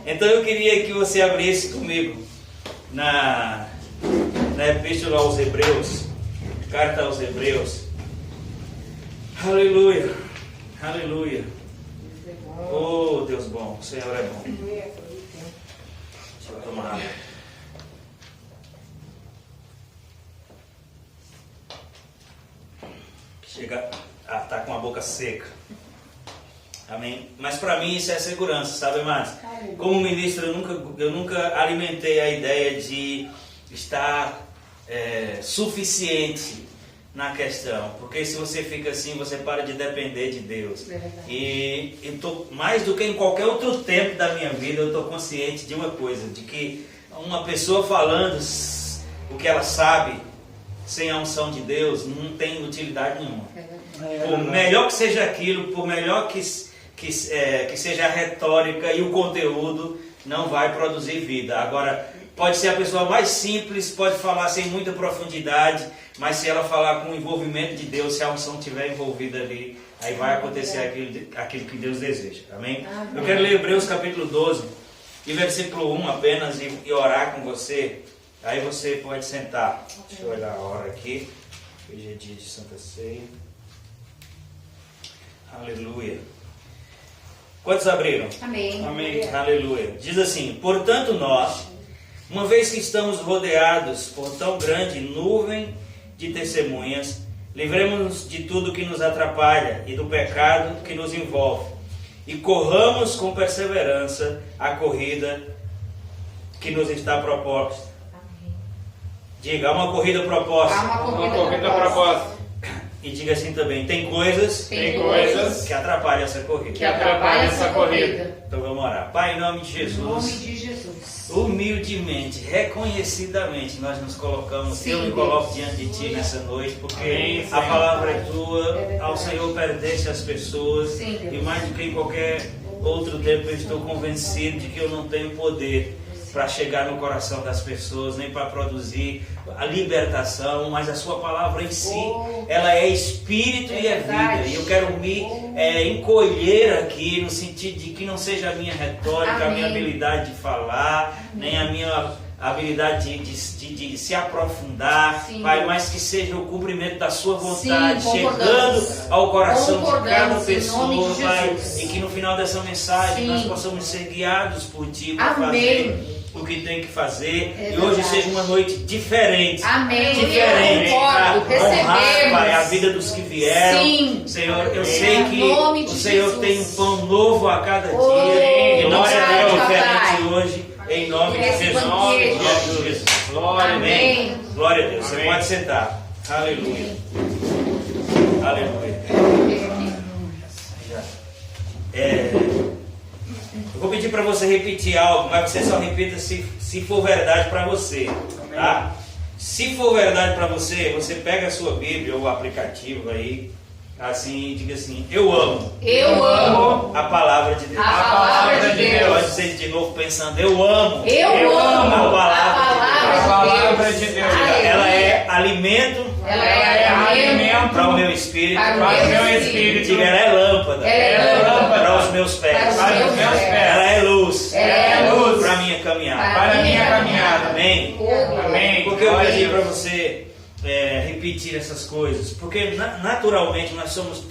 Então eu queria que você abrisse comigo na Epístola aos Hebreus, carta aos Hebreus. Aleluia, aleluia. Oh, Deus bom, o Senhor é bom. Deixa eu tomar água. Chega a estar com a boca seca. Amém? Mas para mim isso é segurança, sabe, mais? Como ministro, eu nunca alimentei a ideia de estar suficiente na questão. Porque se você fica assim, você para de depender de Deus. E eu tô, mais do que em qualquer outro tempo da minha vida, eu estou consciente de uma coisa, de que uma pessoa falando o que ela sabe, sem a unção de Deus, não tem utilidade nenhuma. Por melhor que seja aquilo, por melhor que seja a retórica e o conteúdo, não vai produzir vida. Agora, pode ser a pessoa mais simples, pode falar sem muita profundidade, mas se ela falar com o envolvimento de Deus, se a unção estiver envolvida ali, aí vai acontecer aquilo que Deus deseja. Amém? Eu quero ler Hebreus capítulo 12, e versículo 1 apenas, e orar com você. Aí você pode sentar. Deixa eu olhar a hora aqui. Hoje é dia de Santa Ceia. Aleluia. Quantos abriram? Amém. Amém. Aleluia. Diz assim: portanto nós, uma vez que estamos rodeados por tão grande nuvem de testemunhas, livremos-nos de tudo que nos atrapalha e do pecado que nos envolve, e corramos com perseverança a corrida que nos está proposta. Diga, há uma corrida proposta. Há uma corrida proposta. E diga assim também, tem coisas que atrapalham essa corrida. Então vamos orar. Pai, em nome de Jesus. Humildemente, reconhecidamente, nós nos colocamos. Sim, eu me coloco diante de Ti nessa noite, porque a palavra é Tua. Ao Senhor pertence às pessoas. Sim, e mais do que em qualquer outro tempo, eu estou convencido de que eu não tenho poder para chegar no coração das pessoas, nem para produzir a libertação, mas a sua palavra em si, ela é espírito e é vida. E eu quero me encolher aqui, no sentido de que não seja a minha retórica, a minha habilidade de falar, nem a minha habilidade de se aprofundar, Pai, mas que seja o cumprimento da sua vontade, chegando ao coração de cada pessoa, Pai, e que no final dessa mensagem nós possamos ser guiados por Ti para fazer o que tem que fazer, e hoje seja uma noite diferente. Diferente, para honrar, Pai, a vida dos que vieram. Senhor, eu sei que o Senhor tem um pão novo a cada dia, e não será diferente hoje, em nome de Jesus. Glória a Deus. Glória a Deus. Você pode sentar. Aleluia. Aleluia. Eu vou pedir para você repetir algo, mas você só repita se for verdade para você, tá? Se for verdade para você, você pega a sua Bíblia ou o aplicativo aí, assim, e diga assim: eu amo a palavra de Deus. Pode dizer de novo pensando: eu amo a palavra de Deus. Ela é alimento para o meu espírito. Diga, ela é lâmpada para os meus pés. Ela é luz para a minha caminhada. Amém? Por que eu pedi para você repetir essas coisas? Porque naturalmente nós somos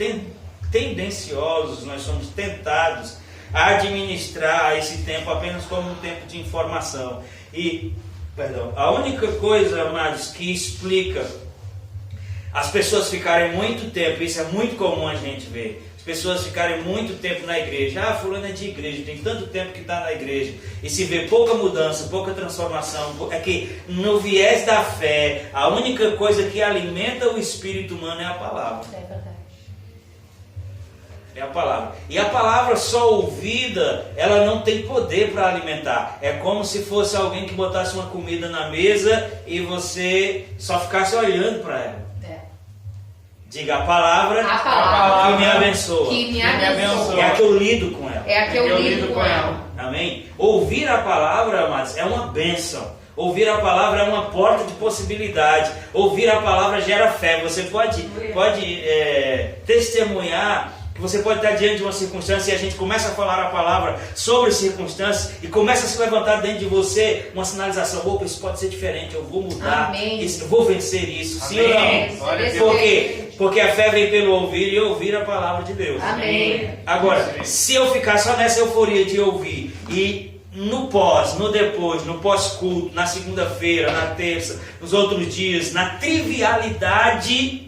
tendenciosos, nós somos tentados a administrar esse tempo apenas como um tempo de informação. A única coisa, amados, que explica as pessoas ficarem muito tempo, isso é muito comum a gente ver, as pessoas ficarem muito tempo na igreja. Fulano é de igreja, tem tanto tempo que está na igreja, e se vê pouca mudança, pouca transformação. É que no viés da fé, a única coisa que alimenta o espírito humano é a palavra. É a palavra. E a palavra só ouvida, ela não tem poder para alimentar. É como se fosse alguém que botasse uma comida na mesa e você só ficasse olhando para ela. Diga, a palavra que me abençoa. É a que eu lido com ela. Amém? Ouvir a palavra, amados, é uma bênção. Ouvir a palavra é uma porta de possibilidade. Ouvir a palavra gera fé. Você pode testemunhar que Você pode estar diante de uma circunstância e a gente começa a falar a palavra sobre circunstâncias e começa a se levantar dentro de você uma sinalização. Opa, isso pode ser diferente, eu vou mudar, eu vou vencer isso. Sim ou não? Por quê? Porque a fé vem pelo ouvir e ouvir a palavra de Deus. Amém. Agora, se eu ficar só nessa euforia de ouvir e no pós, no depois, no pós-culto, na segunda-feira, na terça, nos outros dias, na trivialidade,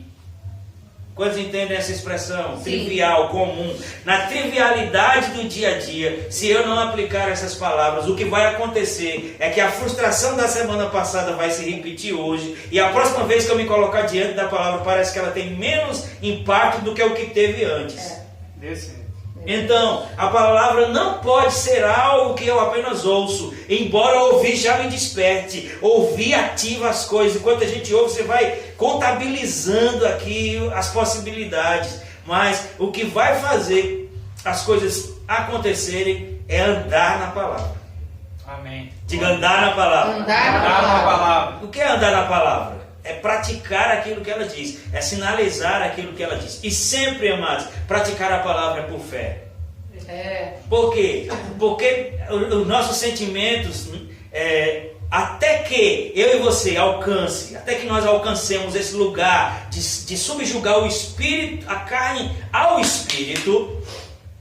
quantos entendem essa expressão? Sim. Trivial, comum. Na trivialidade do dia a dia, se eu não aplicar essas palavras, o que vai acontecer é que a frustração da semana passada vai se repetir hoje, e a próxima vez que eu me colocar diante da palavra, parece que ela tem menos impacto do que o que teve antes. Então, a palavra não pode ser algo que eu apenas ouço, embora ouvir já me desperte. Ouvir ativa as coisas. Enquanto a gente ouve, você vai contabilizando aqui as possibilidades. Mas o que vai fazer as coisas acontecerem é andar na palavra. Amém. Diga andar na palavra. Andar na palavra. O que é andar na palavra? É praticar aquilo que ela diz, é sinalizar aquilo que ela diz. E sempre, amados, praticar a palavra é por fé. Por quê? Porque os nossos sentimentos, até que eu e você até que nós alcancemos esse lugar de subjugar o espírito, a carne ao espírito,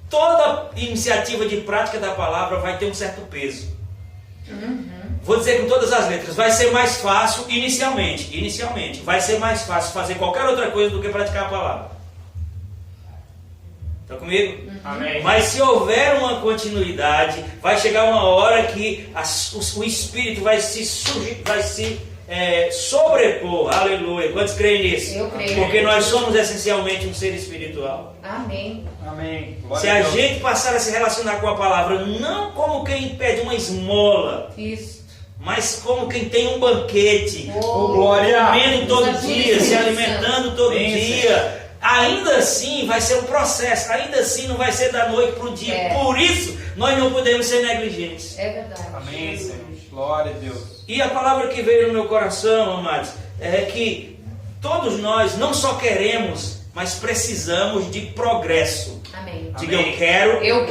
toda iniciativa de prática da palavra vai ter um certo peso. Vou dizer com todas as letras, vai ser mais fácil inicialmente, vai ser mais fácil fazer qualquer outra coisa do que praticar a palavra. Está comigo? Amém. Mas se houver uma continuidade, vai chegar uma hora que o Espírito vai se sobrepor. Aleluia. Quantos creem nisso? Eu creio. Porque nós somos essencialmente um ser espiritual. Amém. Amém. Se a gente passar a se relacionar com a palavra, não como quem pede uma esmola, Isso. mas como quem tem um banquete, Glória. comendo todo dia, se alimentando todo dia, ainda assim vai ser um processo, ainda assim não vai ser da noite para o dia. Por isso, nós não podemos ser negligentes. É verdade. Amém, Senhor. Glória a Deus. E a palavra que veio no meu coração, amados, é que todos nós não só queremos, mas precisamos de progresso. Amém. Diga, eu quero, eu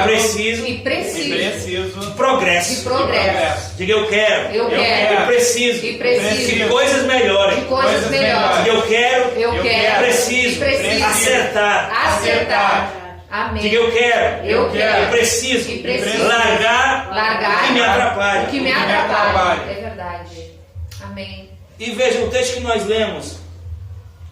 preciso e preciso de progresso. De progresso. Diga, eu quero, eu preciso e preciso de coisas melhores. De coisas melhores. Diga, eu quero, preciso acertar. Amém. Diga, eu quero, eu preciso largar o que me atrapalha. atrapalha. É verdade. Amém. E veja o texto que nós lemos,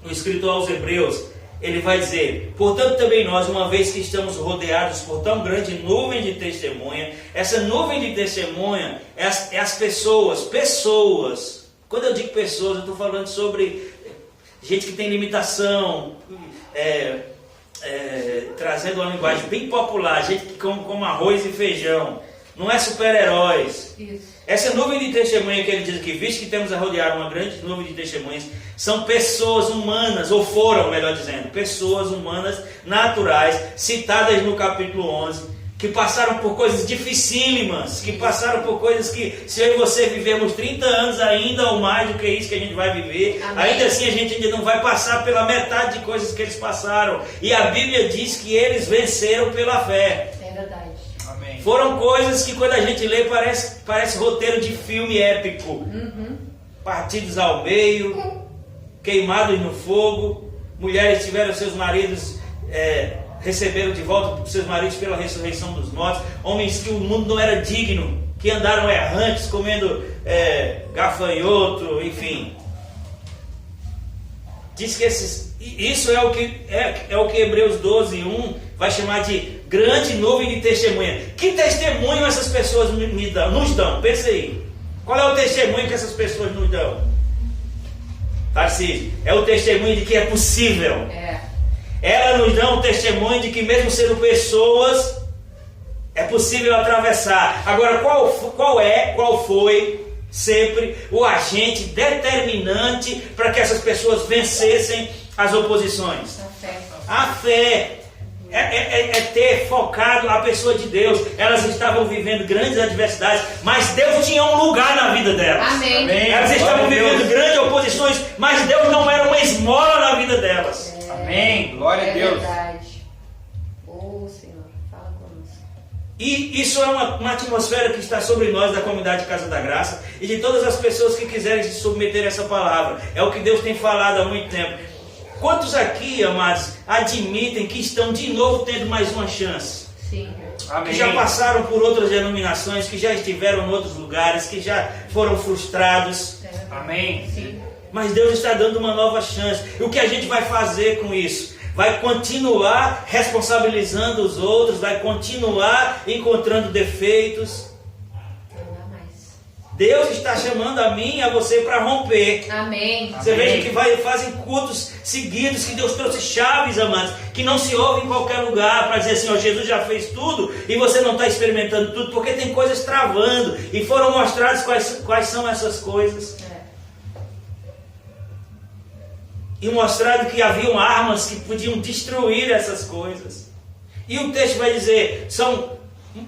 no escrito aos Hebreus, ele vai dizer: portanto também nós, uma vez que estamos rodeados por tão grande nuvem de testemunha, essa nuvem de testemunha é as pessoas, quando eu digo pessoas, eu estou falando sobre gente que tem limitação, trazendo uma linguagem bem popular, gente que come arroz e feijão, não é super-heróis. Essa nuvem de testemunha que ele diz aqui, visto que temos a rodear uma grande nuvem de testemunhas, são pessoas humanas, ou foram, melhor dizendo, pessoas humanas naturais, citadas no capítulo 11, que passaram por coisas dificílimas, que passaram por coisas que, se eu e você vivemos 30 anos ainda ou mais do que isso que a gente vai viver, ainda assim a gente ainda não vai passar pela metade de coisas que eles passaram. E a Bíblia diz que eles venceram pela fé. É verdade. Amém. Foram coisas que quando a gente lê parece roteiro de filme épico. Partidos ao meio, queimados no fogo, mulheres tiveram seus maridos, receberam de volta seus maridos pela ressurreição dos mortos, homens que o mundo não era digno, que andaram errantes, comendo gafanhoto, enfim. Diz que isso é o que Hebreus 12:1 vai chamar de grande nuvem de testemunha. Que testemunho essas pessoas nos dão? Pensa aí. Qual é o testemunho que essas pessoas nos dão? Tarcísio, é o testemunho de que é possível. Elas nos dão um testemunho de que mesmo sendo pessoas, é possível atravessar. Agora, qual foi sempre o agente determinante para que essas pessoas vencessem as oposições? A fé. É ter focado a pessoa de Deus. Elas estavam vivendo grandes adversidades, mas Deus tinha um lugar na vida delas. Amém. Elas estavam vivendo grandes oposições, mas Deus não era uma esmola na vida delas. Amém. Glória a Deus. Verdade. Senhor. Fala conosco. E isso é uma atmosfera que está sobre nós da comunidade Casa da Graça e de todas as pessoas que quiserem se submeter a essa palavra. É o que Deus tem falado há muito tempo. Quantos aqui, amados, admitem que estão de novo tendo mais uma chance? Sim. Amém. Que já passaram por outras denominações, que já estiveram em outros lugares, que já foram frustrados. Amém. Sim. Mas Deus está dando uma nova chance. E o que a gente vai fazer com isso? Vai continuar responsabilizando os outros, vai continuar encontrando defeitos. Não dá mais. Deus está chamando a mim e a você para romper. Amém. Você veja que fazem cultos seguidos, que Deus trouxe chaves, amados, que não se ouve em qualquer lugar, para dizer assim, ó, Jesus já fez tudo e você não está experimentando tudo, porque tem coisas travando. E foram mostradas quais são essas coisas. E mostrado que haviam armas que podiam destruir essas coisas. E o texto vai dizer, são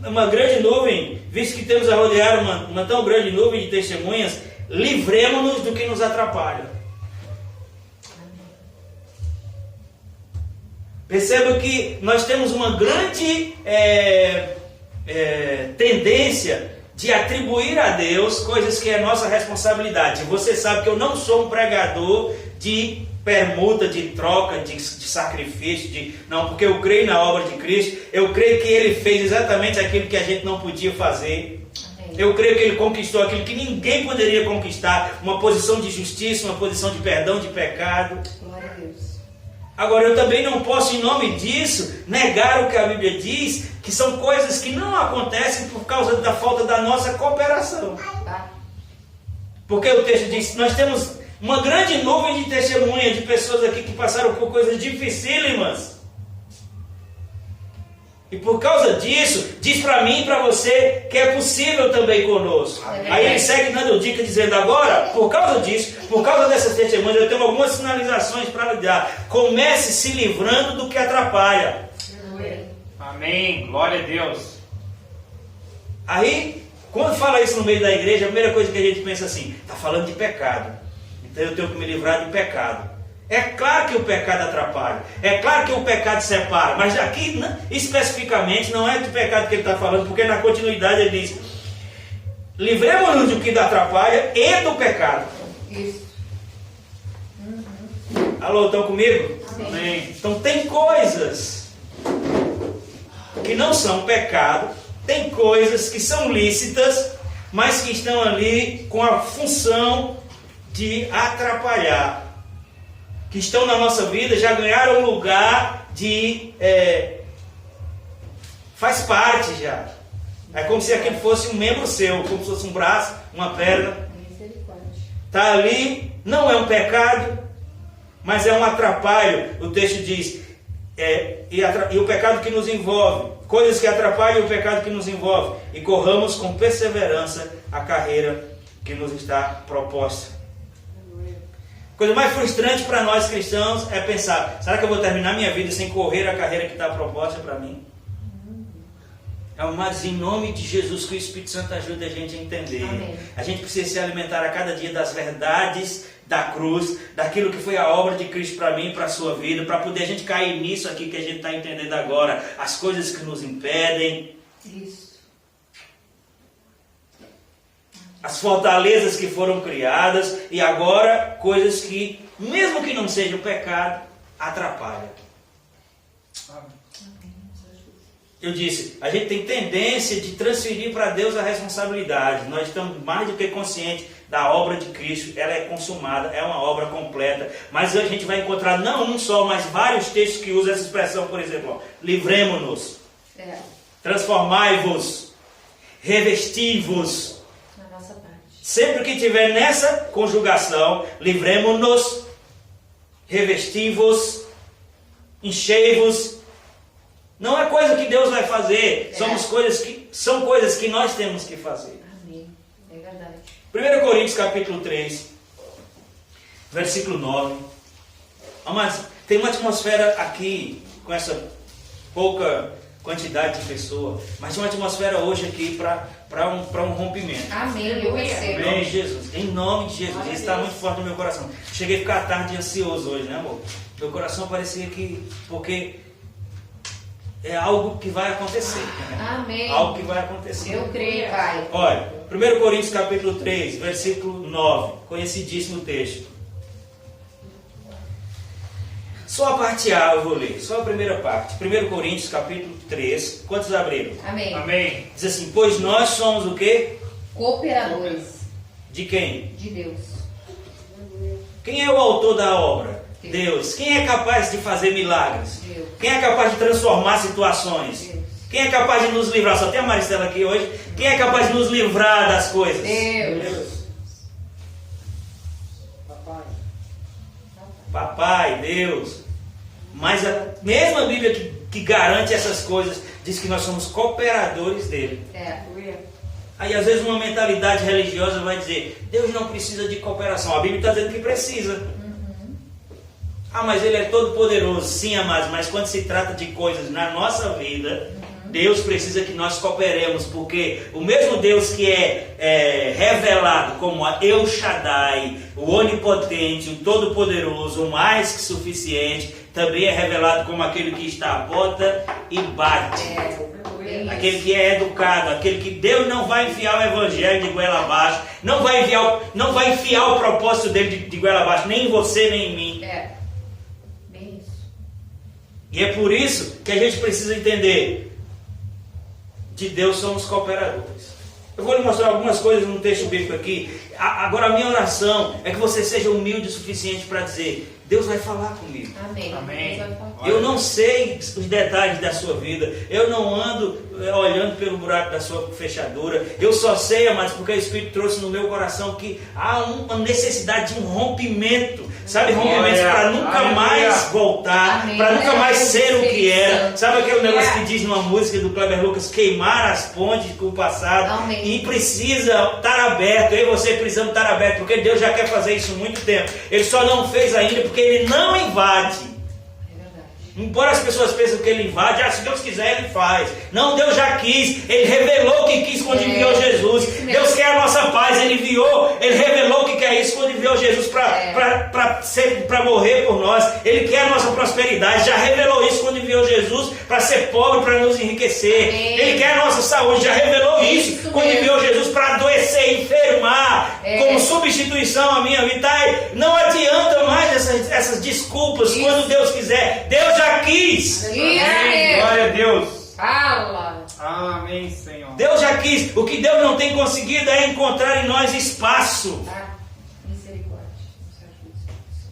uma grande nuvem, visto que temos a rodear uma tão grande nuvem de testemunhas, livremo-nos do que nos atrapalha. Perceba que nós temos uma grande tendência de atribuir a Deus coisas que é nossa responsabilidade. Você sabe que eu não sou um pregador de permuta, de troca, de sacrifício, não, porque eu creio na obra de Cristo, eu creio que Ele fez exatamente aquilo que a gente não podia fazer. Amém. Eu creio que Ele conquistou aquilo que ninguém poderia conquistar, uma posição de justiça, uma posição de perdão de pecado. Glória a Deus. Agora, eu também não posso, em nome disso, negar o que a Bíblia diz, que são coisas que não acontecem por causa da falta da nossa cooperação. Porque o texto diz, nós temos uma grande nuvem de testemunha de pessoas aqui que passaram por coisas dificílimas. E por causa disso, diz para mim e para você que é possível também conosco. Aí ele segue dando dica dizendo agora, por causa disso, por causa dessas testemunhas, eu tenho algumas sinalizações para lhe dar. Comece se livrando do que atrapalha. Amém. Glória a Deus. Aí, quando fala isso no meio da igreja, a primeira coisa que a gente pensa assim, está falando de pecado. Então eu tenho que me livrar do pecado. É claro que o pecado atrapalha. É claro que o pecado separa. Mas aqui, especificamente, não é do pecado que ele está falando, porque na continuidade ele diz, livremos-nos do que atrapalha e do pecado. Isso. Alô, estão comigo? Amém. Então tem coisas que não são pecado, tem coisas que são lícitas, mas que estão ali com a função de atrapalhar, que estão na nossa vida, já ganharam lugar de... faz parte já. É como se aquilo fosse um membro seu, como se fosse um braço, uma perna. Está ali, não é um pecado, mas é um atrapalho. O texto diz, e o pecado que nos envolve, coisas que atrapalham o pecado que nos envolve, e corramos com perseverança a carreira que nos está proposta. A coisa mais frustrante para nós cristãos é pensar, será que eu vou terminar minha vida sem correr a carreira que está proposta para mim? Mas em nome de Jesus, que o Espírito Santo ajude a gente a entender. Amém. A gente precisa se alimentar a cada dia das verdades da cruz, daquilo que foi a obra de Cristo para mim e para a sua vida, para poder a gente cair nisso aqui que a gente está entendendo agora, as coisas que nos impedem. Isso. As fortalezas que foram criadas e agora coisas que, mesmo que não sejam pecado, atrapalham. Eu disse, a gente tem tendência de transferir para Deus a responsabilidade. Nós estamos mais do que conscientes da obra de Cristo. Ela é consumada, é uma obra completa. Mas a gente vai encontrar não um só, mas vários textos que usam essa expressão, por exemplo, livremo-nos, transformai-vos, revesti-vos. Sempre que tiver nessa conjugação, livremo-nos, revesti-vos, enchei-vos. Não é coisa que Deus vai fazer, são coisas que nós temos que fazer. Amém. É verdade. 1 Coríntios capítulo 3, versículo 9. Mas tem uma atmosfera aqui, com essa pouca quantidade de pessoas, mas tem uma atmosfera hoje aqui para um rompimento. Amém, eu recebo. Amém, Jesus. Em nome de Jesus. Isso está muito forte no meu coração. Cheguei a ficar à tarde ansioso hoje, né, amor? Meu coração parecia que... Porque é algo que vai acontecer. Amém. Algo que vai acontecer. Eu creio, Pai. Olha, 1 Coríntios capítulo 3, versículo 9, conhecidíssimo texto. Só a parte A eu vou ler, só a primeira parte. 1 Coríntios capítulo 3, quantos abriram? Amém. Amém. Diz assim, pois nós somos o quê? Cooperadores De quem? de Deus. Quem é o autor da obra? Deus. Quem é capaz de fazer milagres? Deus. Quem é capaz de transformar situações? Deus. Quem é capaz de nos livrar? Só tem a Maristela aqui hoje. Quem é capaz de nos livrar das coisas? Deus. Papai, Deus. Mas a mesma Bíblia que garante essas coisas diz que nós somos cooperadores dele. Aí às vezes uma mentalidade religiosa vai dizer, Deus não precisa de cooperação. A Bíblia está dizendo que precisa. Ah, mas Ele é todo poderoso. Sim, amados, mas quando se trata de coisas na nossa vida, Deus precisa que nós cooperemos, porque o mesmo Deus que é revelado como El Shaddai, o onipotente, o todo-poderoso, o mais que suficiente, também é revelado como aquele que está à porta e bate. Aquele que é educado, aquele que Deus não vai enfiar o evangelho de goela abaixo, não vai enfiar o propósito dele de goela abaixo, nem em você, nem em mim. Bem isso. E é por isso que a gente precisa entender, de Deus somos cooperadores. Eu vou lhe mostrar algumas coisas no texto bíblico aqui. Agora a minha oração é que você seja humilde o suficiente para dizer, Deus vai falar comigo. Amém. Amém. Eu não sei os detalhes da sua vida. Eu não ando olhando pelo buraco da sua fechadura. Eu só sei, amados, porque o Espírito trouxe no meu coração que há uma necessidade de um rompimento. Sabe, rompimentos para nunca mais voltar, para nunca mais ser o que era. Sabe aquele negócio que diz numa música do Kleber Lucas, queimar as pontes com o passado. Amém. E precisa estar aberto. Eu e você precisamos estar aberto, porque Deus já quer fazer isso há muito tempo. Ele só não fez ainda porque Ele não invade. Embora as pessoas pensem que Ele invade, se Deus quiser Ele faz. Não, Deus já quis. Ele revelou que quis quando enviou Jesus. Deus quer a nossa paz. Ele revelou que quer isso quando enviou Jesus para morrer por nós. Ele quer a nossa prosperidade. Já revelou isso quando enviou Jesus para ser pobre, para nos enriquecer. Ele quer a nossa saúde. Já revelou isso quando enviou Jesus para adoecer, enfermar, como substituição à minha vida. Não adianta mais essas desculpas. Quando Deus quiser, Deus já quis. Amém. Glória a Deus. Fala. Amém, Senhor. Deus já quis. O que Deus não tem conseguido é encontrar em nós espaço, Misericórdia.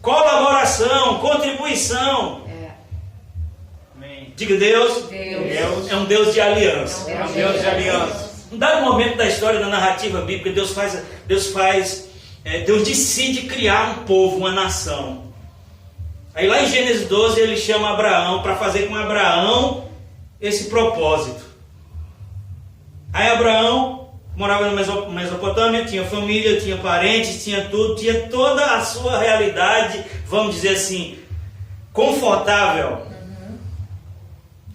colaboração, contribuição. Amém. Diga, Deus Deus é um Deus de aliança. É um Deus de aliança. Em dado momento da história da narrativa bíblica, Deus decide criar um povo, uma nação. Aí lá em Gênesis 12 ele chama Abraão para fazer com Abraão esse propósito. Aí Abraão morava na Mesopotâmia, tinha família, tinha parentes, tinha tudo, tinha toda a sua realidade, vamos dizer assim, confortável.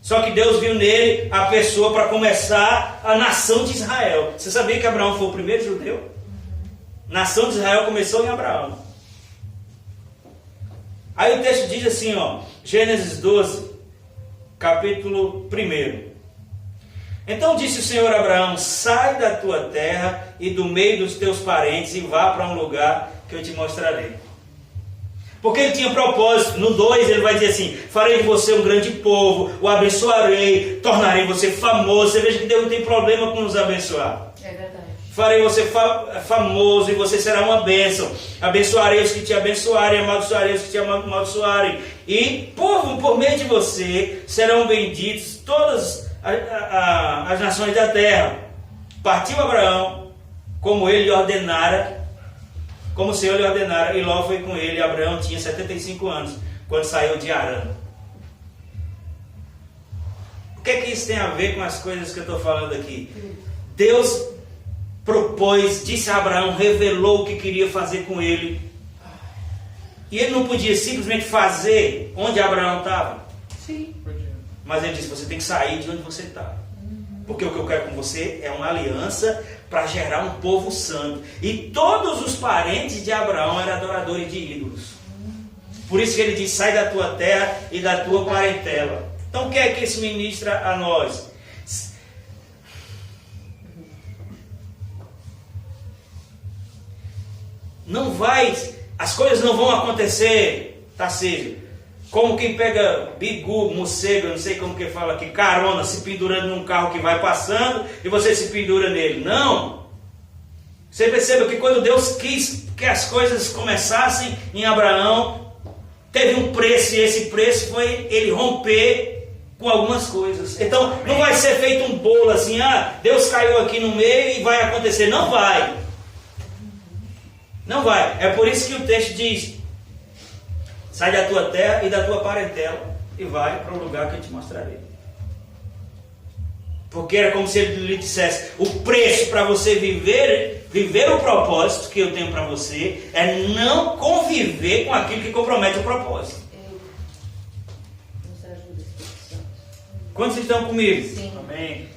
Só que Deus viu nele a pessoa para começar a nação de Israel. Você sabia que Abraão foi o primeiro judeu? Nação de Israel começou em Abraão. Aí o texto diz assim, Gênesis 12, capítulo 1. Então disse o Senhor a Abraão, sai da tua terra e do meio dos teus parentes e vá para um lugar que eu te mostrarei. Porque ele tinha propósito. No 2 ele vai dizer assim, farei de você um grande povo, o abençoarei, tornarei você famoso. Você veja que Deus não tem problema com nos abençoar. É verdade. Farei você famoso e você será uma bênção. Abençoarei os que te abençoarem, amaldiçoarei os que te amaldiçoarem. E por meio de você serão benditos todas as nações da terra. Partiu Abraão, como ele lhe ordenara, como o Senhor lhe ordenara, e Ló foi com ele. Abraão tinha 75 anos, quando saiu de Harã. O que é que isso tem a ver com as coisas que eu estou falando aqui? Deus propôs, disse a Abraão, revelou o que queria fazer com ele. E ele não podia simplesmente fazer onde Abraão estava. Sim. Mas ele disse, você tem que sair de onde você está. Porque o que eu quero com você é uma aliança para gerar um povo santo. E todos os parentes de Abraão eram adoradores de ídolos. Por isso que ele diz, sai da tua terra e da tua parentela. Então o que é que isso ministra a nós? As coisas não vão acontecer, Tarcísio, como quem pega bigu, morcego, eu não sei como que fala aqui, carona, se pendurando num carro que vai passando e você se pendura nele. Não! Você perceba que quando Deus quis que as coisas começassem em Abraão, teve um preço, e esse preço foi ele romper com algumas coisas. Então não vai ser feito um bolo assim, Deus caiu aqui no meio e vai acontecer. Não vai. Não vai. É por isso que o texto diz: sai da tua terra e da tua parentela e vai para o lugar que eu te mostrarei. Porque era como se ele lhe dissesse: o preço para você viver o propósito que eu tenho para você é não conviver com aquilo que compromete o propósito. Nos ajuda, Espírito Santo. Quantos estão comigo? Sim. Amém.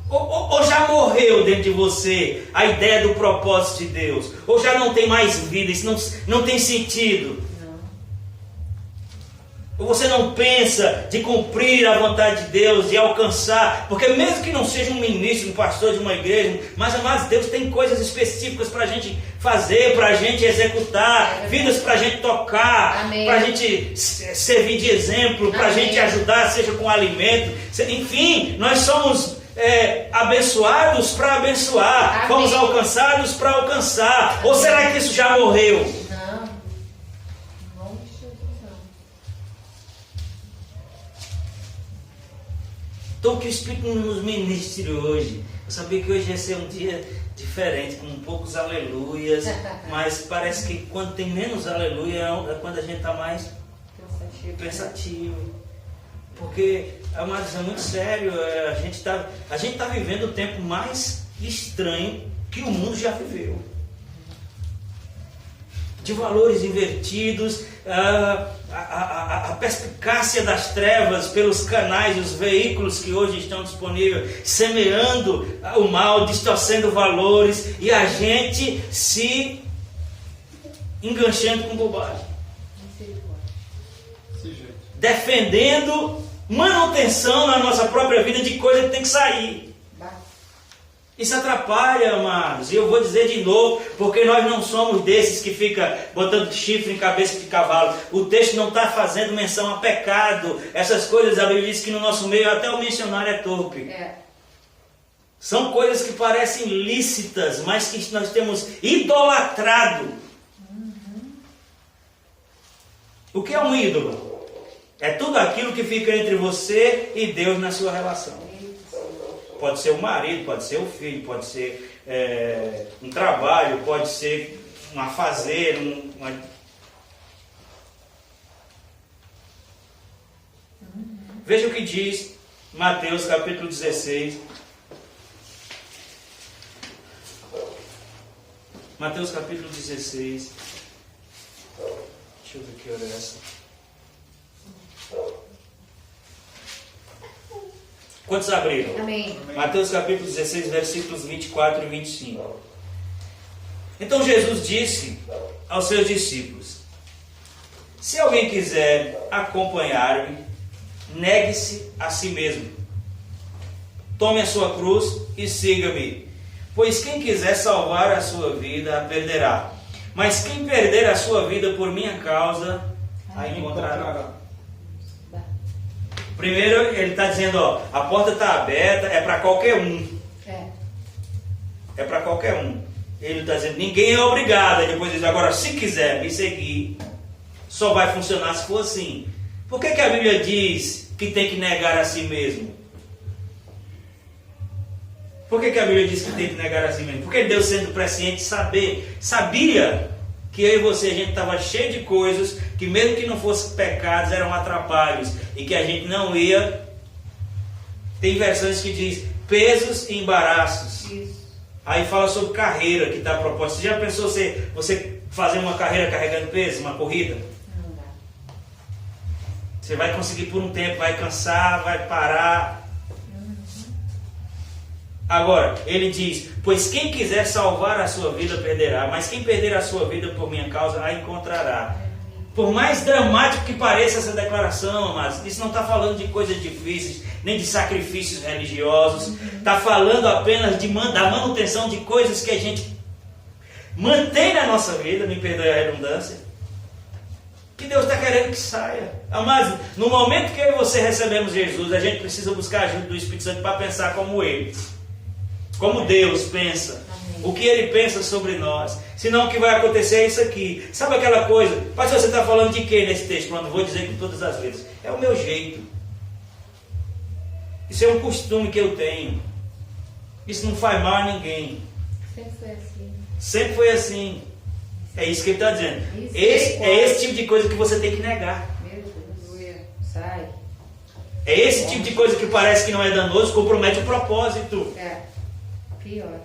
Ou já morreu dentro de você a ideia do propósito de Deus? Ou já não tem mais vida, isso não tem sentido? Ou você não pensa de cumprir a vontade de Deus, de alcançar? Porque mesmo que não seja um ministro, um pastor de uma igreja, mas amados, Deus tem coisas específicas para a gente fazer, para a gente executar, vidas para a gente tocar, para a gente servir de exemplo, para a gente ajudar, seja com alimento. Enfim, nós somos abençoados para abençoar. Amém. Fomos alcançados para alcançar. Amém. Ou será que isso já morreu? Não. Não. Então que o Espírito nos ministre hoje. Eu sabia que hoje ia ser um dia diferente, com poucos aleluias, mas parece que quando tem menos aleluia é quando a gente está mais pensativo. Porque, amados, é muito sério, a gente tá vivendo o tempo mais estranho que o mundo já viveu. De valores invertidos, a perspicácia das trevas pelos canais, os veículos que hoje estão disponíveis, semeando o mal, distorcendo valores, e a gente se enganchando com bobagem. Defendendo manutenção na nossa própria vida de coisa que tem que sair. Isso atrapalha, amados. E eu vou dizer de novo, porque nós não somos desses que fica botando chifre em cabeça de cavalo. O texto não está fazendo menção a pecado. Essas coisas, a Bíblia diz que no nosso meio até o missionário é torpe. São coisas que parecem lícitas, mas que nós temos idolatrado. O que é um ídolo? É tudo aquilo que fica entre você e Deus na sua relação. Pode ser o marido, pode ser o filho, pode ser um trabalho, pode ser um afazer, Veja o que diz Mateus capítulo 16. Mateus capítulo 16. Deixa eu ver que hora é essa. Quantos abriram? Amém. Mateus capítulo 16, versículos 24 e 25. Então Jesus disse aos seus discípulos: se alguém quiser acompanhar-me, negue-se a si mesmo. Tome a sua cruz e siga-me. Pois quem quiser salvar a sua vida, a perderá. Mas quem perder a sua vida por minha causa, a encontrará. Primeiro ele está dizendo, a porta está aberta, é para qualquer um. É para qualquer um. Ele está dizendo, ninguém é obrigado. E depois diz, agora se quiser me seguir, só vai funcionar se for assim. Por que a Bíblia diz que tem que negar a si mesmo? Por que a Bíblia diz que tem que negar a si mesmo? Porque Deus, sendo presciente, sabia que eu e você, a gente estava cheio de coisas que mesmo que não fossem pecados, eram atrapalhos, e que a gente não ia. Tem versões que diz pesos e embaraços. Isso. Aí fala sobre carreira que está proposta. Você já pensou você fazer uma carreira carregando peso, uma corrida? Não dá. Você vai conseguir por um tempo, vai cansar, vai parar. Agora, ele diz, pois quem quiser salvar a sua vida perderá, mas quem perder a sua vida por minha causa a encontrará. Por mais dramático que pareça essa declaração, mas isso não está falando de coisas difíceis, nem de sacrifícios religiosos. Está falando apenas da manutenção de coisas que a gente mantém na nossa vida, me perdoe a redundância, que Deus está querendo que saia. Amados, no momento que eu e você recebemos Jesus, a gente precisa buscar a ajuda do Espírito Santo para pensar como Ele, como Deus pensa, o que Ele pensa sobre nós. Senão o que vai acontecer é isso aqui. Sabe aquela coisa? Pastor, você está falando de quê nesse texto? Pronto, vou dizer com todas as letras. É o meu jeito. Isso é um costume que eu tenho. Isso não faz mal a ninguém. Sempre foi assim. Sempre foi assim. É isso que ele está dizendo. Esse tipo de coisa que você tem que negar. Meu Deus. Sai. É esse tipo de coisa que parece que não é danoso, compromete o propósito. É. Pior.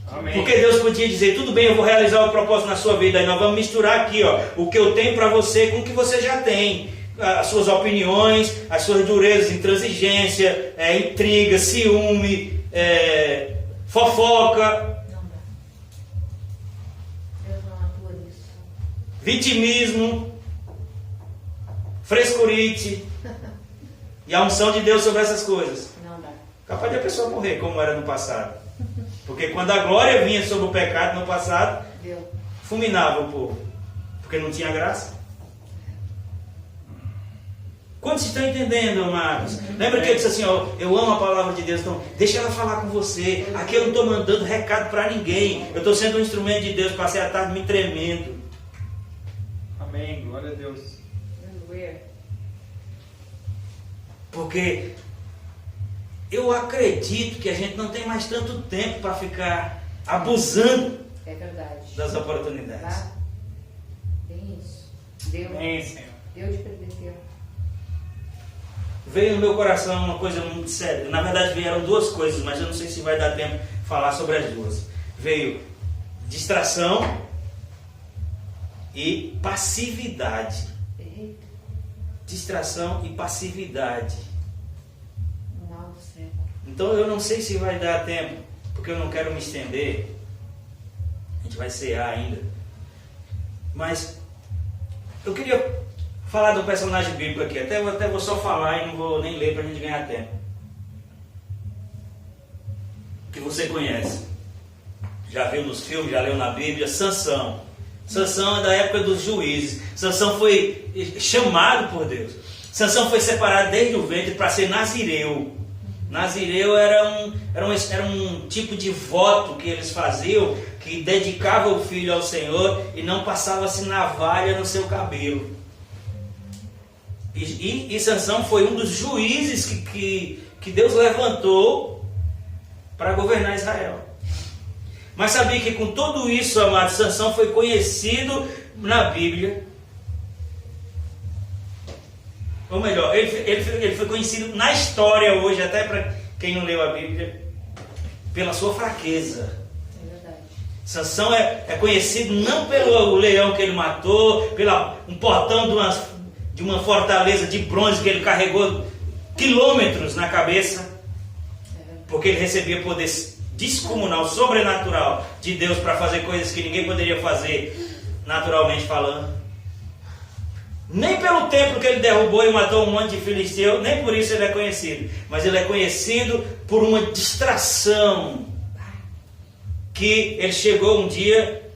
Amém. Porque Deus podia dizer, tudo bem, eu vou realizar o propósito na sua vida. Aí nós vamos misturar aqui, ó, o que eu tenho para você com o que você já tem. As suas opiniões, as suas durezas, intransigência, intriga, ciúme, fofoca. Não dá. Deus não atua nisso. Vitimismo, frescurite e a unção de Deus sobre essas coisas. Não dá. Capaz de a pessoa morrer, como era no passado. Porque quando a glória vinha sobre o pecado no passado, Deu. fulminava o povo. Porque não tinha graça. Quantos estão entendendo, amados? Lembra que eu disse assim, ó, eu amo a palavra de Deus, então deixa ela falar com você. Aqui eu não estou mandando recado para ninguém. Eu estou sendo um instrumento de Deus, passei a tarde me tremendo. Amém. Glória a Deus. Aleluia. Porque eu acredito que a gente não tem mais tanto tempo para ficar abusando É verdade. das oportunidades. Tá? Tem isso. Deu. Amém, Senhor. Deu de presbiteriano. Veio no meu coração uma coisa muito séria. Na verdade vieram duas coisas, mas eu não sei se vai dar tempo de falar sobre as duas. Veio distração e passividade. Eita. Distração e passividade. Um mal do céu. Então eu não sei se vai dar tempo, porque eu não quero me estender. A gente vai cear ainda. Mas eu queria falar do personagem bíblico aqui. Até vou só falar e não vou nem ler para a gente ganhar tempo. Que você conhece. Já viu nos filmes, já leu na Bíblia. Sansão. Sansão é da época dos juízes. Sansão foi chamado por Deus. Sansão foi separado desde o ventre para ser nazireu. Nazireu era um tipo de voto que eles faziam, que dedicava o filho ao Senhor e não passava-se navalha no seu cabelo. E Sansão foi um dos juízes que Deus levantou para governar Israel. Mas sabia que com tudo isso, amado, Sansão foi conhecido na Bíblia. Ou melhor, ele foi conhecido na história hoje, até para quem não leu a Bíblia, pela sua fraqueza. É verdade. Sansão é conhecido não pelo leão que ele matou, pelo um portão de uma fortaleza de bronze que ele carregou quilômetros na cabeça, porque ele recebia poder descomunal, sobrenatural de Deus para fazer coisas que ninguém poderia fazer naturalmente falando. Nem pelo templo que ele derrubou e matou um monte de filisteu, nem por isso ele é conhecido. Mas ele é conhecido por uma distração. Que ele chegou um dia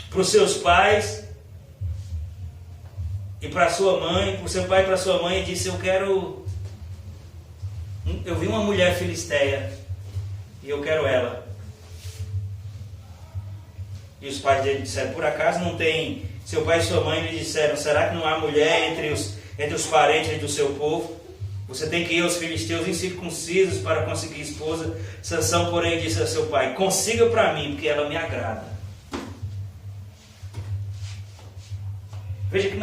para os seus pais e para sua mãe, para o seu pai e para sua mãe, e disse: eu vi uma mulher filisteia e eu quero ela. E os pais dele disseram: por acaso não tem... Seu pai e sua mãe lhe disseram: será que não há mulher entre os parentes do seu povo? Você tem que ir aos filisteus incircuncisos para conseguir esposa. Sansão, porém, disse a seu pai: consiga para mim, porque ela me agrada. Veja que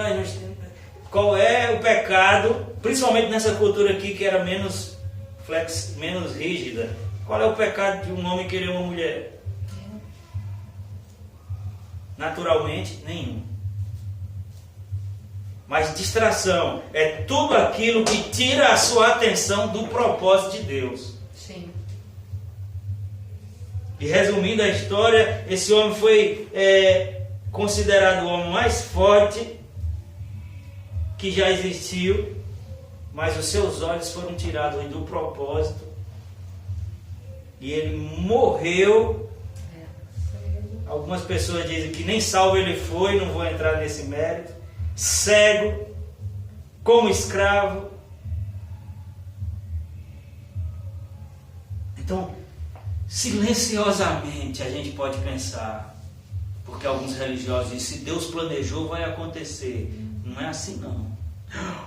qual é o pecado, principalmente nessa cultura aqui que era menos rígida. Qual é o pecado de um homem querer uma mulher? Naturalmente, nenhum. Mas distração é tudo aquilo que tira a sua atenção do propósito de Deus. Sim. E resumindo a história, esse homem foi considerado o homem mais forte que já existiu, mas os seus olhos foram tirados do propósito e ele morreu. Algumas pessoas dizem que nem salvo ele foi, não vou entrar nesse mérito. Cego, como escravo. Então, silenciosamente a gente pode pensar, porque alguns religiosos dizem, se Deus planejou, vai acontecer. Não é assim não.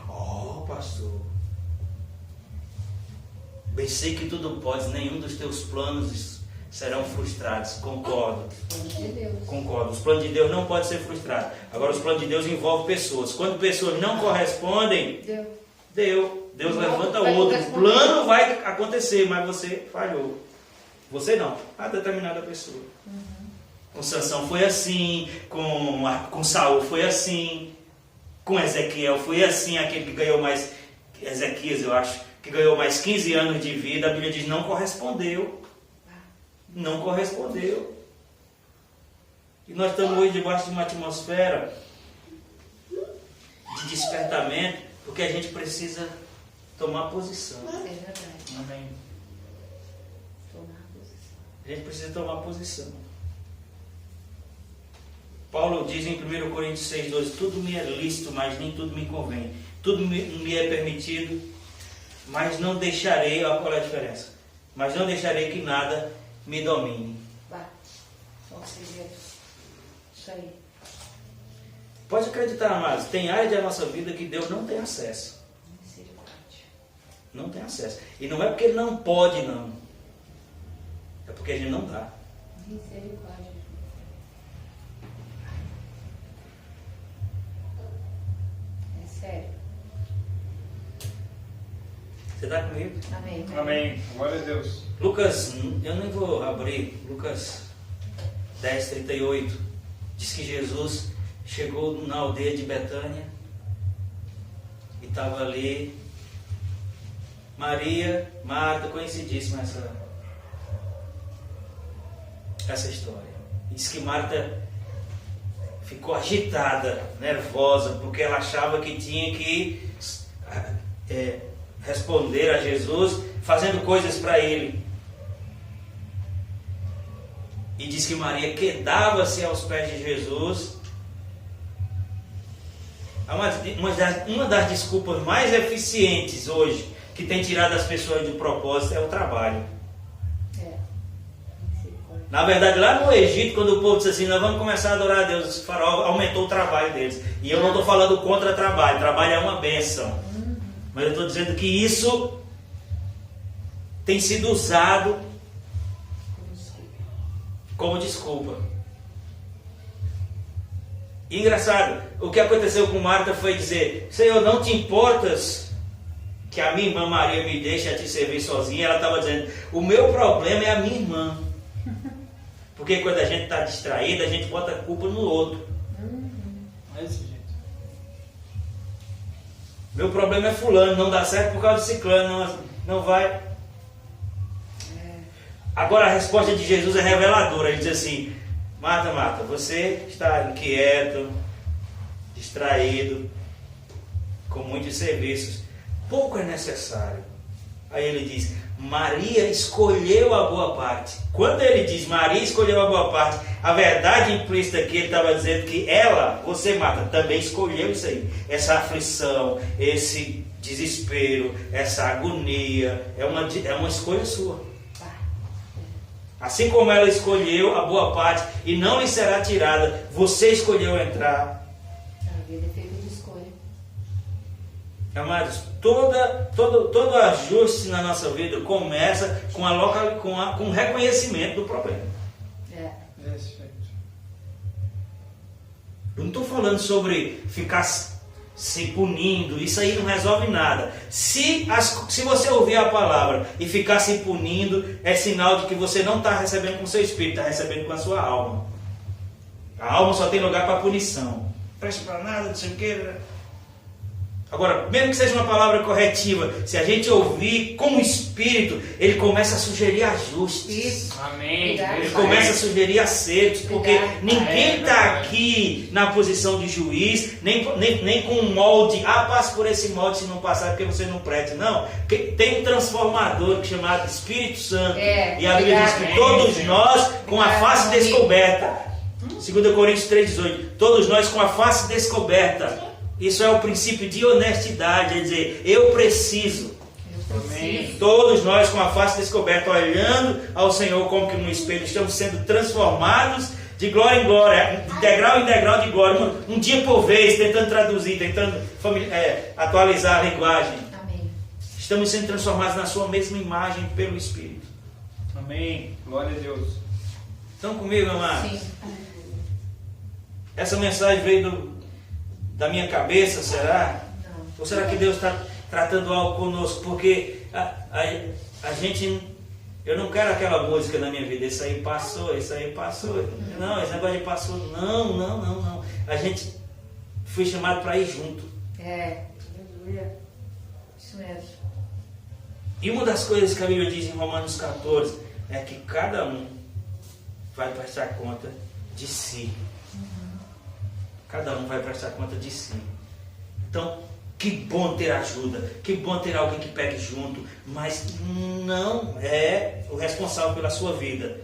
Oh, pastor, bem sei que tudo pode, nenhum dos teus planos serão frustrados. Concordo. Concordo. Os planos de Deus não podem ser frustrados. Agora, os planos de Deus envolvem pessoas. Quando pessoas não correspondem, Deus levanta outro. O plano vai acontecer, mas você falhou. Você não, a determinada pessoa. Com Sansão foi assim, com Saul foi assim, com Ezequiel foi assim, aquele que ganhou mais, Ezequias eu acho, que ganhou mais 15 anos de vida, a Bíblia diz, não correspondeu. Não correspondeu. E nós estamos hoje debaixo de uma atmosfera de despertamento, porque a gente precisa tomar posição. É verdade. Amém. Tomar posição. A gente precisa tomar posição. Paulo diz em 1 Coríntios 6,12, tudo me é lícito, mas nem tudo me convém. Tudo me é permitido, mas não deixarei, olha qual é a diferença, mas não deixarei que nada me domine. Vá. Só segredo. Isso aí. Pode acreditar, amados, tem áreas da nossa vida que Deus não tem acesso. Misericórdia. Não tem acesso. E não é porque Ele não pode, não. É porque a gente não dá. Misericórdia. É sério. Você está comigo? Amém. Amém. Glória a Deus. Lucas, eu nem vou abrir, Lucas 10:38, diz que Jesus chegou na aldeia de Betânia e estava ali Maria, Marta, conhecidíssima essa história. Diz que Marta ficou agitada, nervosa, porque ela achava que tinha que responder a Jesus fazendo coisas para ele. E diz que Maria quedava-se aos pés de Jesus. Uma das desculpas mais eficientes hoje, que tem tirado as pessoas do propósito, é o trabalho. Na verdade, lá no Egito, quando o povo disse assim, nós vamos começar a adorar a Deus, o faraó aumentou o trabalho deles. E eu não estou falando contra trabalho, trabalho é uma bênção. Mas eu estou dizendo que isso tem sido usado como desculpa. E engraçado, o que aconteceu com Marta foi dizer, Senhor, não te importas que a minha irmã Maria me deixe a te servir sozinha? Ela estava dizendo, o meu problema é a minha irmã. Porque quando a gente está distraído, a gente bota a culpa no outro. É desse jeito. Meu problema é fulano, não dá certo por causa de ciclano, não vai. Agora a resposta de Jesus é reveladora. Ele diz assim, Marta, você está inquieto, distraído, com muitos serviços. Pouco é necessário. Aí ele diz, Maria escolheu a boa parte. Quando ele diz Maria escolheu a boa parte, a verdade implícita aqui, ele estava dizendo que ela, você, Marta, também escolheu isso aí. Essa aflição, esse desespero, essa agonia, é uma escolha sua. Assim como ela escolheu a boa parte e não lhe será tirada, você escolheu entrar. A vida é feita de escolha. Amados, todo ajuste na nossa vida começa com o reconhecimento do problema. Desse jeito. Eu não estou falando sobre ficar se punindo, isso aí não resolve nada. Se você ouvir a palavra e ficar se punindo, é sinal de que você não está recebendo com o seu espírito, está recebendo com a sua alma. A alma só tem lugar para punição. Presta para nada, não sei o que. Agora, mesmo que seja uma palavra corretiva, se a gente ouvir com o Espírito, ele começa a sugerir ajustes. Isso. Amém. Ele começa a sugerir acertos, porque ninguém está aqui na posição de juiz, nem com um molde. Passe por esse molde se não passar porque você não presta. Não, tem um transformador chamado Espírito Santo. E a Bíblia diz que todos nós com a face descoberta. 2 Coríntios 3,18. Todos nós com a face descoberta. Isso é o princípio de honestidade, é dizer, eu preciso. Amém. Todos nós com a face descoberta, olhando ao Senhor como que num espelho, estamos sendo transformados de glória em glória, de degrau em degrau de glória, um dia por vez, tentando traduzir, tentando atualizar a linguagem. Amém. Estamos sendo transformados na sua mesma imagem pelo Espírito. Amém. Glória a Deus. Estão comigo, amados? Sim. Essa mensagem veio da minha cabeça, será? Não. Ou será que Deus está tratando algo conosco? Porque a gente... Eu não quero aquela música na minha vida, isso aí passou, isso aí passou. Não, esse negócio de passou, não. A gente foi chamado para ir junto. Aleluia. Isso mesmo. E uma das coisas que a Bíblia diz em Romanos 14 é que cada um vai prestar conta de si. Cada um vai prestar conta de si. Então, que bom ter ajuda, que bom ter alguém que pegue junto, mas não é o responsável pela sua vida.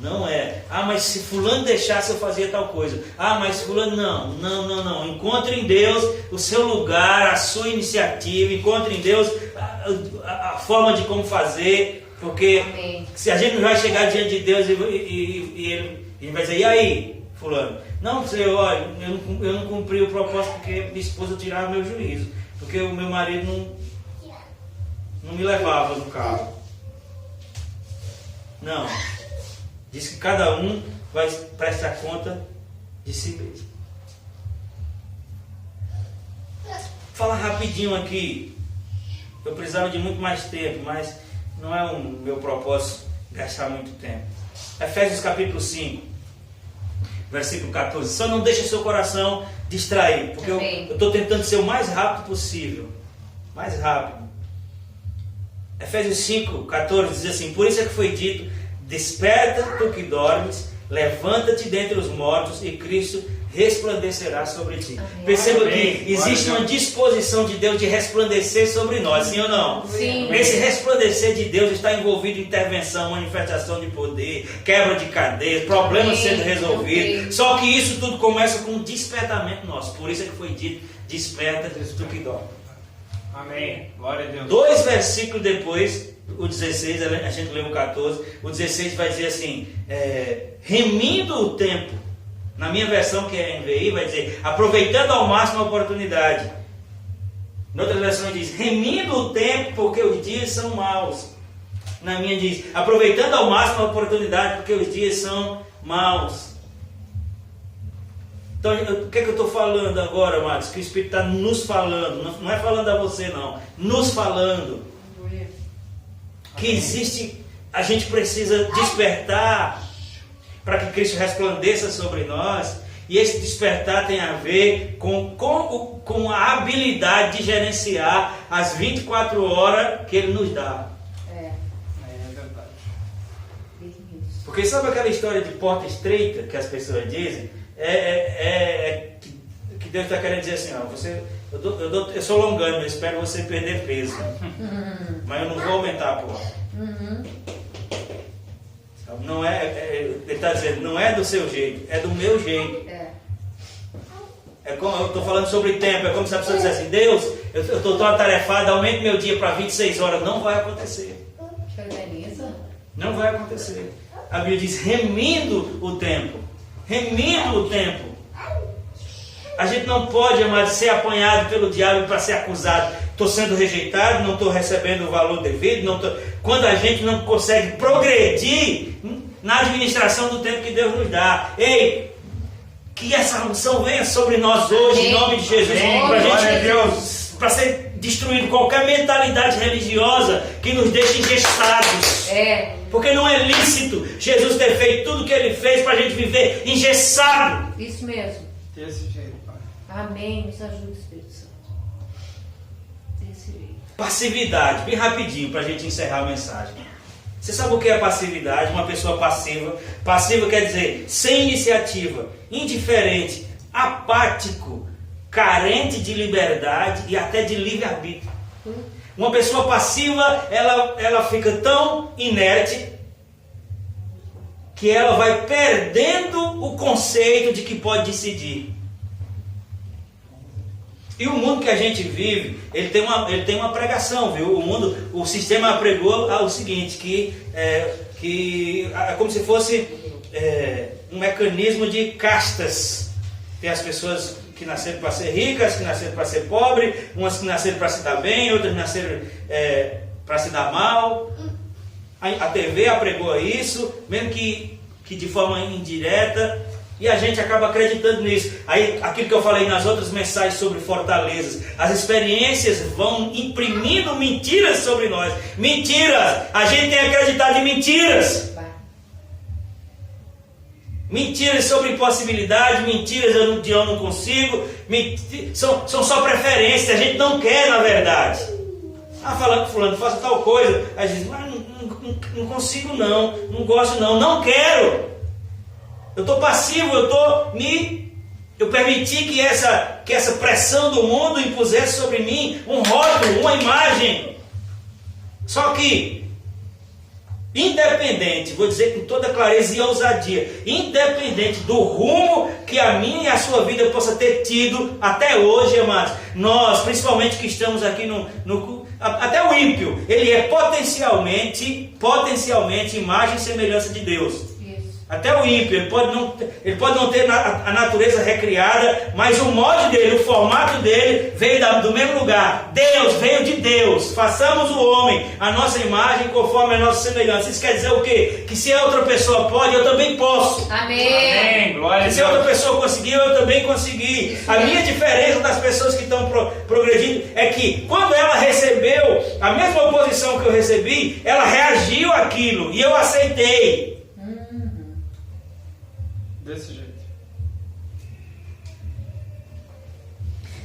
Não é. Mas se fulano deixasse eu fazia tal coisa. Mas fulano não. Encontre em Deus o seu lugar, a sua iniciativa, encontre em Deus a forma de como fazer, porque Amém. Se a gente não vai chegar diante de Deus e ele vai dizer, e aí, fulano? Não, Senhor, olha, eu não cumpri o propósito porque minha esposa tirava meu juízo, porque o meu marido não me levava no carro. Não. Diz que cada um vai prestar conta de si mesmo. Falar rapidinho aqui. Eu precisava de muito mais tempo, mas não é o meu propósito gastar muito tempo. Efésios capítulo 5. Versículo 14. Só não deixe seu coração distrair, porque eu estou tentando ser o mais rápido possível. Mais rápido. Efésios 5, 14 diz assim: por isso é que foi dito, desperta tu que dormes, levanta-te dentre os mortos e Cristo resplandecerá sobre ti. Amém. Perceba Amém. que existe uma disposição de Deus de resplandecer sobre nós, sim ou não? Sim. Esse resplandecer de Deus está envolvido em intervenção, manifestação de poder, quebra de cadeias, problemas Amém. sendo resolvidos. Amém. Só que isso tudo começa com um despertamento nosso. Por isso é que foi dito, desperta tu que dorme. Amém. Glória a Deus. 2 versículos depois, o 16, a gente leu o 14, o 16 vai dizer assim, remindo o tempo. Na minha versão, que é NVI, vai dizer, aproveitando ao máximo a oportunidade. Em outra versão diz, remindo o tempo, porque os dias são maus. Na minha diz, aproveitando ao máximo a oportunidade, porque os dias são maus. Então, o que é que eu estou falando agora, amados? Que o Espírito está nos falando, não é falando a você não, nos falando. Que existe, a gente precisa despertar para que Cristo resplandeça sobre nós. E esse despertar tem a ver com a habilidade de gerenciar as 24 horas que Ele nos dá. É verdade. Porque sabe aquela história de porta estreita que as pessoas dizem? Que Deus está querendo dizer assim, eu sou longânimo, eu espero você perder peso. Mas eu não vou aumentar a porta. Não ele está dizendo, não é do seu jeito, é do meu jeito. Como eu estou falando sobre tempo, é como se a pessoa dissesse assim, Deus, eu estou tão atarefado, aumente meu dia para 26 horas. Não vai acontecer. Não vai acontecer. A Bíblia diz, remindo o tempo. Remindo o tempo. A gente não pode, amado, ser apanhado pelo diabo para ser acusado. Estou sendo rejeitado, não estou recebendo o valor devido. Quando a gente não consegue progredir na administração do tempo que Deus nos dá. Ei, que essa unção venha sobre nós hoje, em nome de Jesus. Para ser destruído qualquer mentalidade religiosa que nos deixe engessados. Porque não é lícito Jesus ter feito tudo o que Ele fez para a gente viver engessado. Isso mesmo. Desse jeito, Pai. Amém. Nos ajude, Espírito. Passividade, bem rapidinho para a gente encerrar a mensagem. Você sabe o que é passividade? Uma pessoa passiva. Passiva quer dizer sem iniciativa, indiferente, apático, carente de liberdade e até de livre-arbítrio. Uma pessoa passiva, ela fica tão inerte que ela vai perdendo o conceito de que pode decidir. E o mundo que a gente vive, ele tem uma pregação, viu? O sistema pregou o seguinte, que é como se fosse um mecanismo de castas. Tem as pessoas que nasceram para ser ricas, que nasceram para ser pobres, umas que nasceram para se dar bem, outras nasceram para se dar mal. A TV apregou isso, mesmo que de forma indireta. E a gente acaba acreditando nisso. Aí, aquilo que eu falei nas outras mensagens sobre fortalezas, as experiências vão imprimindo mentiras sobre nós. Mentiras! A gente tem acreditado em mentiras. Mentiras sobre impossibilidade, mentiras de eu não consigo. São só preferências, a gente não quer na verdade. Falando, fulano, faça tal coisa. Aí diz, mas não consigo não gosto não quero. Eu estou passivo, eu permiti que essa pressão do mundo impusesse sobre mim um rótulo, uma imagem. Só que, independente, vou dizer com toda clareza e ousadia, independente do rumo que a minha e a sua vida possa ter tido até hoje, amados, nós, principalmente que estamos aqui até o ímpio, ele é potencialmente imagem e semelhança de Deus. Até o ímpio, ele pode não ter a natureza recriada, mas o molde dele, o formato dele veio do mesmo lugar. Deus veio de Deus. Façamos o homem a nossa imagem conforme a nossa semelhança. Isso quer dizer o quê? Que se a outra pessoa pode, eu também posso. Amém. Glória a Se a outra pessoa conseguiu, eu também consegui. A minha diferença das pessoas que estão progredindo é que quando ela recebeu a mesma oposição que eu recebi, ela reagiu àquilo e eu aceitei. Desse jeito.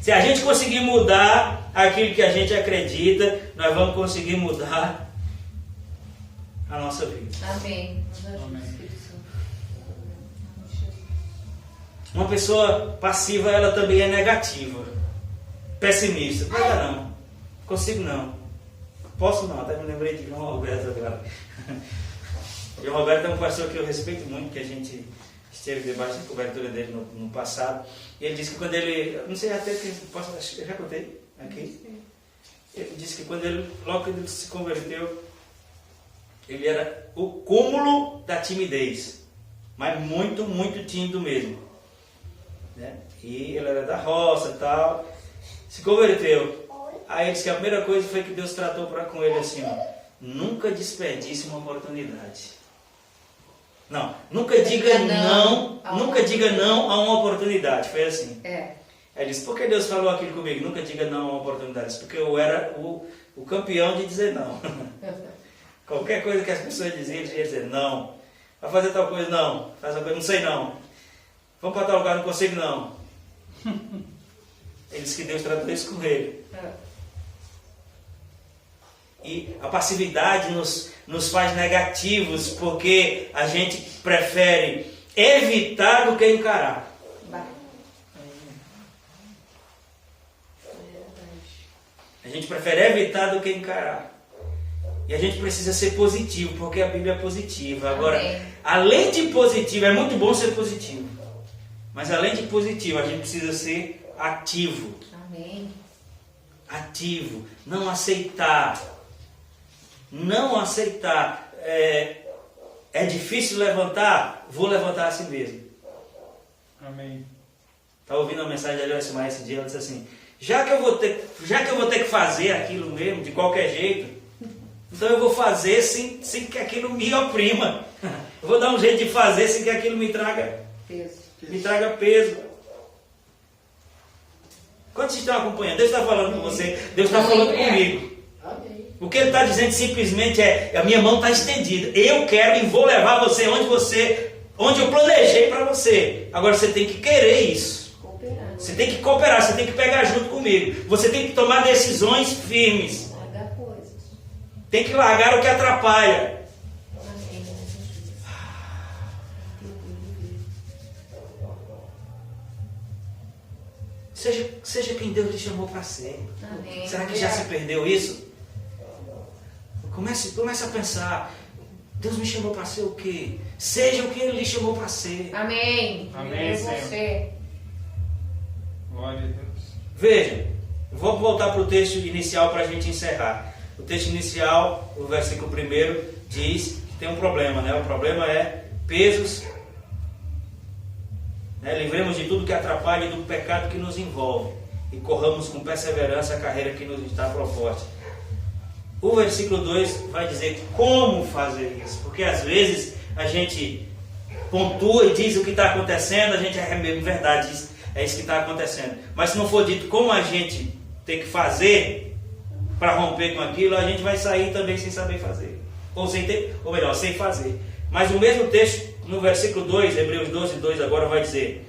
Se a gente conseguir mudar aquilo que a gente acredita, nós vamos conseguir mudar a nossa vida. Amém. Uma pessoa passiva, ela também é negativa, pessimista. Não vai dar não, consigo não, posso não. Até me lembrei de João Roberto agora. João Roberto é um pastor que eu respeito muito, que a gente esteve debaixo da cobertura dele no passado. E ele disse que quando ele, não sei até que posso, eu já contei aqui. Ele disse que logo que ele se converteu, ele era o cúmulo da timidez, mas muito, muito tímido mesmo, né? E ele era da roça e tal, se converteu. Aí ele disse que a primeira coisa foi que Deus tratou com ele assim, ó, nunca desperdice uma oportunidade. Não, nunca diga não a uma oportunidade. Foi assim. Aí ele disse, por que Deus falou aquilo comigo? Nunca diga não a uma oportunidade. Porque eu era o campeão de dizer não. Qualquer coisa que as pessoas diziam, ele ia dizer não. Vai fazer tal coisa? Não. Faz tal coisa? Não sei não. Vamos para tal lugar? Não consigo não. Ele disse que Deus tratou isso com ele. E a passividade nos faz negativos, porque a gente prefere evitar do que encarar. A gente prefere evitar do que encarar. E a gente precisa ser positivo, porque a Bíblia é positiva. Agora, além de positivo, é muito bom ser positivo. Mas além de positivo, a gente precisa ser ativo. Amém. Ativo. Não aceitar. Não aceitar. É difícil levantar? Vou levantar assim mesmo. Amém. Estava ouvindo uma mensagem da Eliel Simar esse dia, ela disse assim, já que eu vou ter que fazer aquilo mesmo, de qualquer jeito, então eu vou fazer sem que aquilo me oprima. Eu vou dar um jeito de fazer sem que aquilo me traga peso. Quantos estão acompanhando? Deus está falando com você, Deus está falando comigo. O que ele está dizendo simplesmente a minha mão está estendida. Eu quero e vou levar você onde eu planejei para você. Agora você tem que querer isso. Você tem que cooperar, você tem que pegar junto comigo. Você tem que tomar decisões firmes. Largar coisas. Tem que largar o que atrapalha. Amém. Seja quem Deus lhe chamou para ser. Amém. Será que já se perdeu isso? Comece a pensar. Deus me chamou para ser o quê? Seja o que Ele lhe chamou para ser. Amém. Amém, Senhor. Você. Glória a Deus. Veja, vou voltar para o texto inicial para a gente encerrar. O texto inicial, o versículo 1, diz que tem um problema, né? O problema é pesos. Livremos de tudo que atrapalha e do pecado que nos envolve. E corramos com perseverança a carreira que nos está proposta. O versículo 2 vai dizer como fazer isso. Porque às vezes a gente pontua e diz o que está acontecendo, a gente é mesmo verdade, é isso que está acontecendo. Mas se não for dito como a gente tem que fazer para romper com aquilo, a gente vai sair também sem saber fazer. Ou melhor, sem fazer. Mas o mesmo texto, no versículo 2, Hebreus 12, 2 agora vai dizer: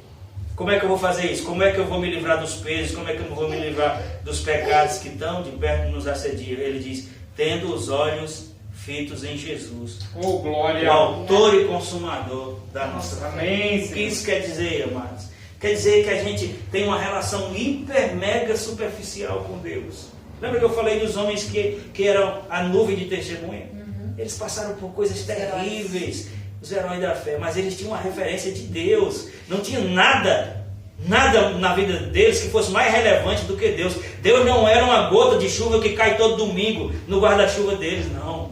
como é que eu vou fazer isso? Como é que eu vou me livrar dos pesos? Como é que eu vou me livrar dos pecados que tão de perto nos assediam? Ele diz: tendo os olhos fitos em Jesus, Oh, glória. o autor e consumador da nossa fé. Amém, O que isso quer dizer, amados? Quer dizer que a gente tem uma relação hiper, mega superficial com Deus. Lembra que eu falei dos homens que eram a nuvem de testemunha? Eles passaram por coisas terríveis, os heróis da fé, mas eles tinham uma referência de Deus. Não tinha nada na vida deles que fosse mais relevante do que Deus. Deus não era uma gota de chuva que cai todo domingo no guarda-chuva deles, não.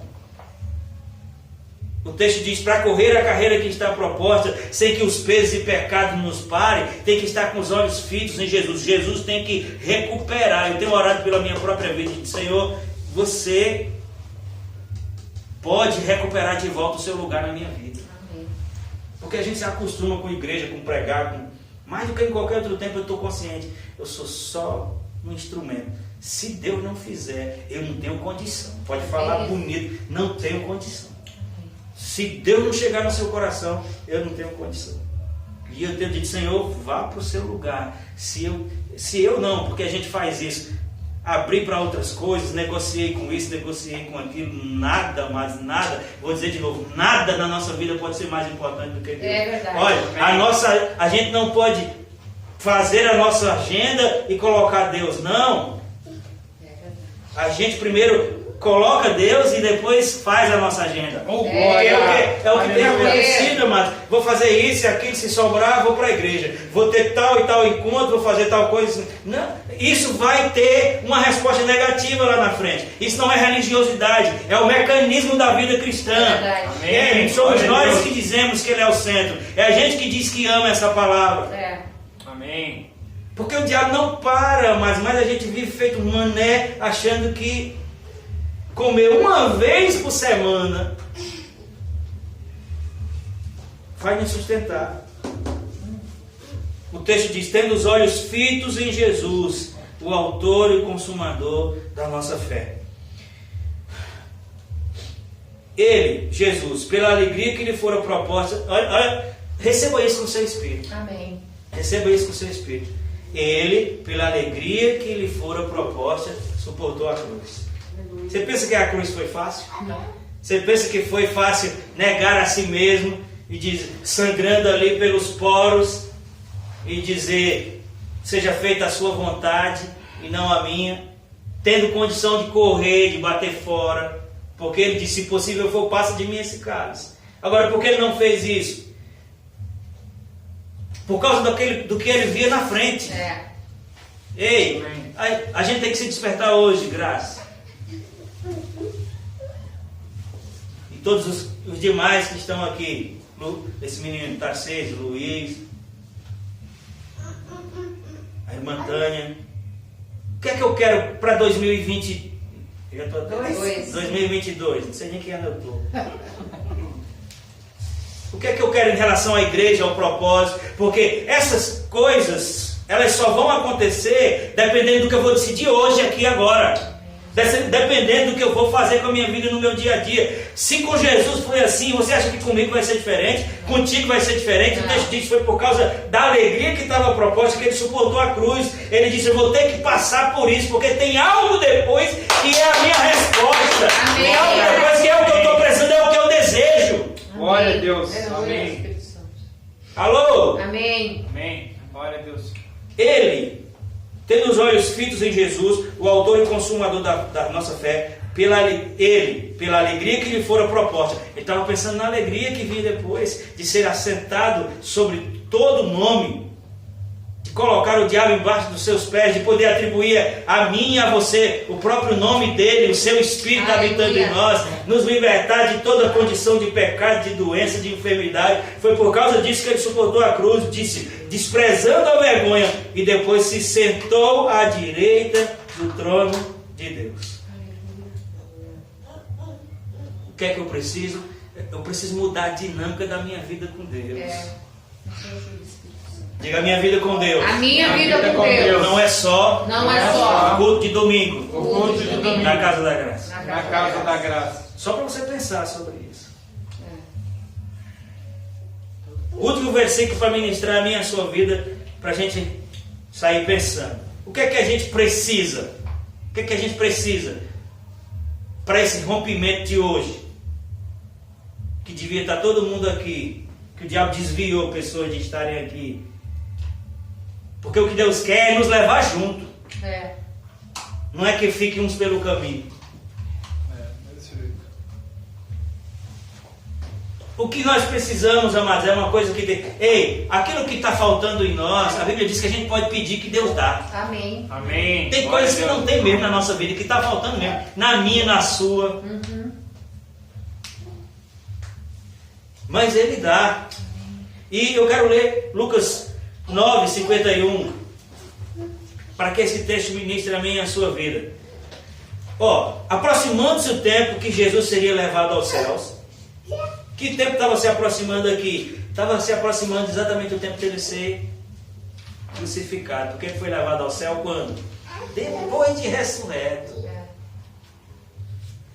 O texto diz: para correr a carreira que está proposta, sem que os pesos e pecados nos parem, tem que estar com os olhos fitos em Jesus. Jesus tem que recuperar. Eu tenho orado pela minha própria vida e disse: Senhor, você pode recuperar de volta o seu lugar na minha vida. Amém. Porque a gente se acostuma com igreja, com pregar, mais do que em qualquer outro tempo. Eu estou consciente, eu sou só um instrumento. Se Deus não fizer, eu não tenho condição. Pode falar bonito, não tenho condição. Se Deus não chegar no seu coração, eu não tenho condição. E eu tenho dito: Senhor, vá para o seu lugar. Se eu não, porque a gente faz isso, abri para outras coisas, negociei com isso, negociei com aquilo, nada mais, nada. Vou dizer de novo: nada na nossa vida pode ser mais importante do que Deus. É verdade. Olha, a gente não pode fazer a nossa agenda e colocar Deus, não. É verdade. A gente primeiro coloca Deus e depois faz a nossa agenda. Oh, glória. É o que tem acontecido, mas vou fazer isso e aquilo, se sobrar, vou para a igreja. Vou ter tal e tal encontro, vou fazer tal coisa. Não, isso vai ter uma resposta negativa lá na frente. Isso não é religiosidade, é o mecanismo da vida cristã. É somos nós que dizemos que Ele é o centro. É a gente que diz que ama essa palavra. É. Amém. Porque o diabo não para, mas a gente vive feito um mané, achando que comer uma vez por semana vai nos sustentar. O texto diz: tendo os olhos fitos em Jesus, o autor e o consumador da nossa fé. Ele, Jesus, pela alegria que lhe fora proposta, olha, receba isso com o seu espírito. Amém. Receba isso com o seu espírito. Ele, pela alegria que lhe fora proposta, suportou a cruz. Você pensa que a cruz foi fácil? Não. Você pensa que foi fácil negar a si mesmo e sangrando ali pelos poros e dizer: seja feita a sua vontade e não a minha, tendo condição de correr, de bater fora, porque ele disse: se possível for, passa de mim esse cálice. Agora, por que ele não fez isso? Por causa do que ele via na frente. Ei, a gente tem que se despertar hoje, graça. E todos os demais que estão aqui, esse menino Tarcísio, Luiz, a irmã Tânia. O que é que eu quero para 2020? Eu já estou até 2022, não sei nem que ano eu estou. O que é que eu quero em relação à igreja, ao propósito? Porque essas coisas, elas só vão acontecer dependendo do que eu vou decidir hoje, aqui, agora. dependendo do que eu vou fazer com a minha vida no meu dia a dia. Se com Jesus foi assim, você acha que comigo vai ser diferente? Contigo vai ser diferente? O texto diz que foi por causa da alegria que estava proposta que ele suportou a cruz. Ele disse: eu vou ter que passar por isso, porque tem algo depois que é a minha resposta. Amém. Tem algo depois que é o que eu estou precisando, é o que eu desejo. Glória a Deus. Amém. Alô? Amém. Amém. Glória a Deus. Ele, tendo os olhos fitos em Jesus, o autor e consumador da nossa fé, pela alegria que lhe fora proposta. Ele estava pensando na alegria que vinha depois de ser assentado sobre todo nome, de colocar o diabo embaixo dos seus pés, de poder atribuir a mim e a você o próprio nome dele, o seu Espírito habitando em nós, nos libertar de toda condição de pecado, de doença, de enfermidade. Foi por causa disso que ele suportou a cruz, disse, desprezando a vergonha, e depois se sentou à direita do trono de Deus. O que é que eu preciso? Eu preciso mudar a dinâmica da minha vida com Deus. Diga: a minha vida com Deus. A minha vida com Deus. Não é só o culto de domingo. O culto de domingo. Na casa da graça. Na casa da graça. Só para você pensar sobre isso. Último versículo para ministrar a minha e a sua vida, para a gente sair pensando. O que é que a gente precisa? O que é que a gente precisa para esse rompimento de hoje? Que devia estar todo mundo aqui, que o diabo desviou pessoas de estarem aqui. Porque o que Deus quer é nos levar junto. Não é que fiquem uns pelo caminho. O que nós precisamos, amados, é uma coisa que tem. Ei, aquilo que está faltando em nós, a Bíblia diz que a gente pode pedir que Deus dá. Amém. Amém. Tem coisas que não tem mesmo na nossa vida, que está faltando mesmo. Na minha, na sua. Mas Ele dá. E eu quero ler Lucas 9:51, para que esse texto ministre a minha e a sua vida. Aproximando-se o tempo que Jesus seria levado aos céus. Que tempo estava se aproximando aqui? Estava se aproximando exatamente o tempo de ele ser crucificado. Porque ele foi levado ao céu quando? Depois de ressurreto.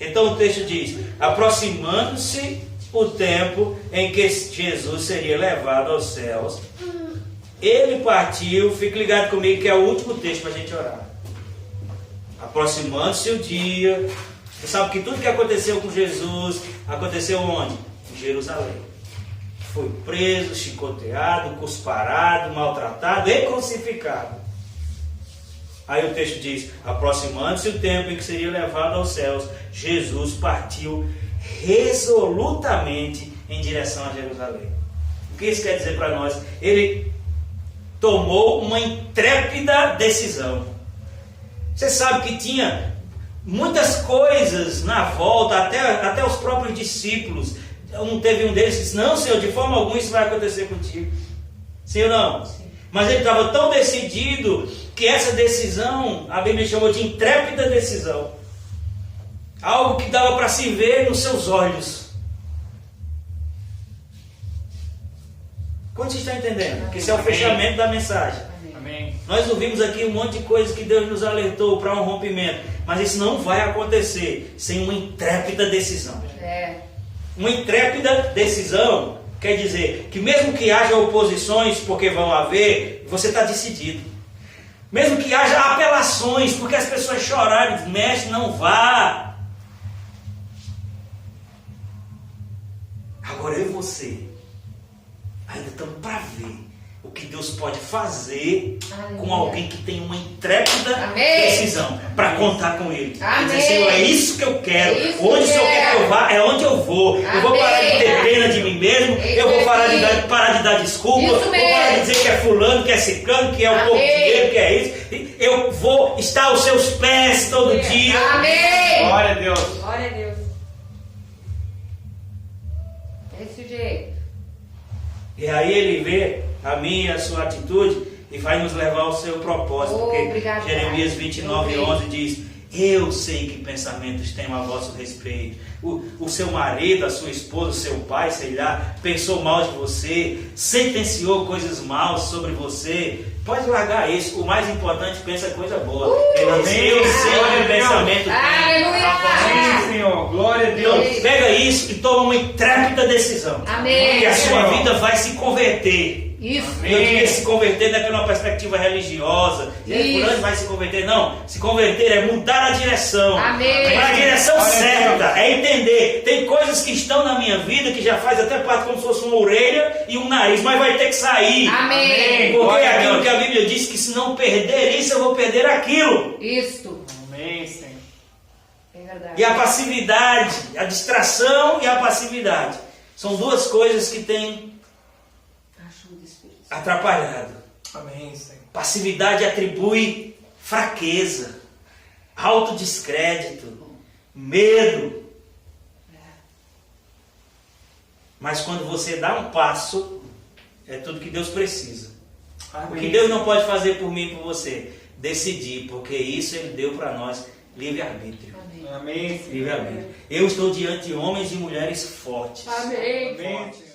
Então o texto diz: aproximando-se o tempo em que Jesus seria levado aos céus, ele partiu. Fique ligado comigo que é o último texto para a gente orar. Aproximando-se o dia. Você sabe que tudo que aconteceu com Jesus aconteceu onde? Em Jerusalém. Foi preso, chicoteado, cusparado, maltratado e crucificado. Aí o texto diz: aproximando-se o tempo em que seria levado aos céus, Jesus partiu resolutamente em direção a Jerusalém. O que isso quer dizer para nós? Ele tomou uma intrépida decisão. Você sabe que tinha muitas coisas na volta, até os próprios discípulos. Teve um deles que disse: não, Senhor, de forma alguma isso vai acontecer contigo. Sim ou não? Sim. Mas ele estava tão decidido que essa decisão, a Bíblia chamou de intrépida decisão. Algo que dava para se ver nos seus olhos. Quando você está entendendo? Que esse é o fechamento da mensagem. Amém. Nós ouvimos aqui um monte de coisas que Deus nos alertou para um rompimento. Mas isso não vai acontecer sem uma intrépida decisão. Uma intrépida decisão quer dizer que mesmo que haja oposições, porque vão haver, você está decidido. Mesmo que haja apelações, porque as pessoas chorarem, mexe, não vá. Agora eu e você ainda estamos para ver o que Deus pode fazer com alguém que tem uma intrépida decisão para contar com Ele. E dizer: Senhor, é isso que eu quero. Onde o Senhor quer que eu vá, é onde eu vou. Eu vou parar de ter pena de mim mesmo. Eu vou parar de dar desculpa. Vou parar de dizer que é fulano, que é ciclano, que é o português, que é isso. Eu vou estar aos seus pés todo dia. Amém. Glória a Deus. Glória a Deus. Desse jeito. E aí ele vê a minha e a sua atitude e vai nos levar ao seu propósito. Porque Jeremias 29:11 diz: eu sei que pensamentos tenho a vosso respeito. O seu marido, a sua esposa, o seu pai, sei lá, pensou mal de você, sentenciou coisas maus sobre você. Pode largar isso. O mais importante, pensa coisa boa. Ele diz: eu sei que pensamento tenho Senhor. Glória a Deus. Pega isso e toma uma intrépida decisão. Amém. Que a sua vida vai se converter. Isso. Eu digo se converter não é pela perspectiva religiosa. Fulano vai se converter. Não. Se converter é mudar a direção. Amém. Para a direção certa. É entender. Tem coisas que estão na minha vida que já faz até parte como se fosse uma orelha e um nariz, mas vai ter que sair. Amém. Porque é aquilo que a Bíblia diz que se não perder isso, eu vou perder aquilo. Isto. Amém, Senhor. É verdade. E a passividade, a distração e a passividade. São duas coisas que têm Ajuda, Espírito. atrapalhado. Amém, Senhor. Passividade atribui fraqueza, autodescrédito, medo. Mas quando você dá um passo, é tudo que Deus precisa. O que Deus não pode fazer por mim e por você? Decidir, porque isso Ele deu para nós, livre-arbítrio. Amém. Amém, Senhor. Livre-arbítrio. Eu estou diante de homens e mulheres fortes. Amém. Amém, Senhor.